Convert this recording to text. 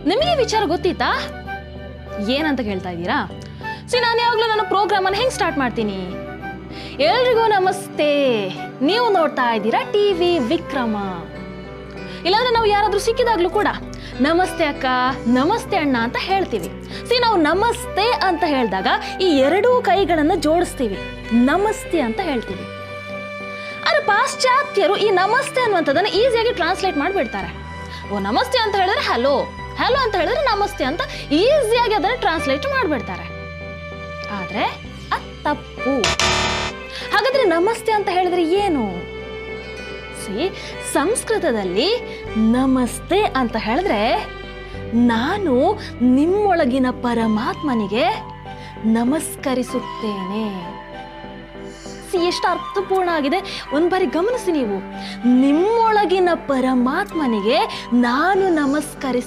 ನಿಮಗೆ ವಿಚಾರ ಗೊತ್ತಿತ್ತಾ? ಏನಂತ ಕೇಳ್ತಾ ಇದ್ದೀರಾ? ನಾನು ಯಾವಾಗಲೂ ನನ್ನ ಪ್ರೋಗ್ರಾಮನ್ನು ಹೆಂಗೆ ಸ್ಟಾರ್ಟ್ ಮಾಡ್ತೀನಿ? ಎಲ್ರಿಗೂ ನಮಸ್ತೆ, ನೀವು ನೋಡ್ತಾ ಇದ್ದೀರಾ ಟಿವಿ ವಿಕ್ರಮ. ಇಲ್ಲಾಂದ್ರೆ ನಾವು ಯಾರಾದ್ರೂ ಸಿಕ್ಕಿದಾಗ್ಲೂ ಕೂಡ ನಮಸ್ತೆ ಅಕ್ಕ, ನಮಸ್ತೆ ಅಣ್ಣ ಅಂತ ಹೇಳ್ತೀವಿ. ನಾವು ನಮಸ್ತೆ ಅಂತ ಹೇಳಿದಾಗ ಈ ಎರಡೂ ಕೈಗಳನ್ನು ಜೋಡಿಸ್ತೀವಿ, ನಮಸ್ತೆ ಅಂತ ಹೇಳ್ತೀವಿ. ಆದ್ರೆ ಪಾಶ್ಚಾತ್ಯರು ಈ ನಮಸ್ತೆ ಅನ್ನುವಂಥದ್ದನ್ನು ಈಸಿಯಾಗಿ ಟ್ರಾನ್ಸ್ಲೇಟ್ ಮಾಡಿಬಿಡ್ತಾರೆ. ಓ ನಮಸ್ತೆ ಅಂತ ಹೇಳಿದ್ರೆ ಹಲೋ, ಹಲೋ ಅಂತ ಹೇಳಿದ್ರೆ ನಮಸ್ತೆ ಅಂತ ಈಸಿಯಾಗಿ ಅದನ್ನು ಟ್ರಾನ್ಸ್ಲೇಟ್ ಮಾಡಿಬಿಡ್ತಾರೆ. ಆದ್ರೆ ಅದು ತಪ್ಪು. ಹಾಗಾದ್ರೆ ನಮಸ್ತೆ ಅಂತ ಹೇಳಿದ್ರೆ ಏನು? ಸಂಸ್ಕೃತದಲ್ಲಿ ನಮಸ್ತೆ ಅಂತ ಹೇಳಿದ್ರೆ ನಾನು ನಿಮ್ಮೊಳಗಿನ ಪರಮಾತ್ಮನಿಗೆ ನಮಸ್ಕರಿಸುತ್ತೇನೆ. ಎಷ್ಟು ಅರ್ಥಪೂರ್ಣ ಆಗಿದೆ, ಒಂದು ಬಾರಿ ಗಮನಿಸಿ ನೀವು. ನಿಮ್ಮೊಳಗಿನ ಪರಮಾತ್ಮನಿಗೆ ನಾನು ನಮಸ್ಕರಿಸುತ್ತೇನೆ.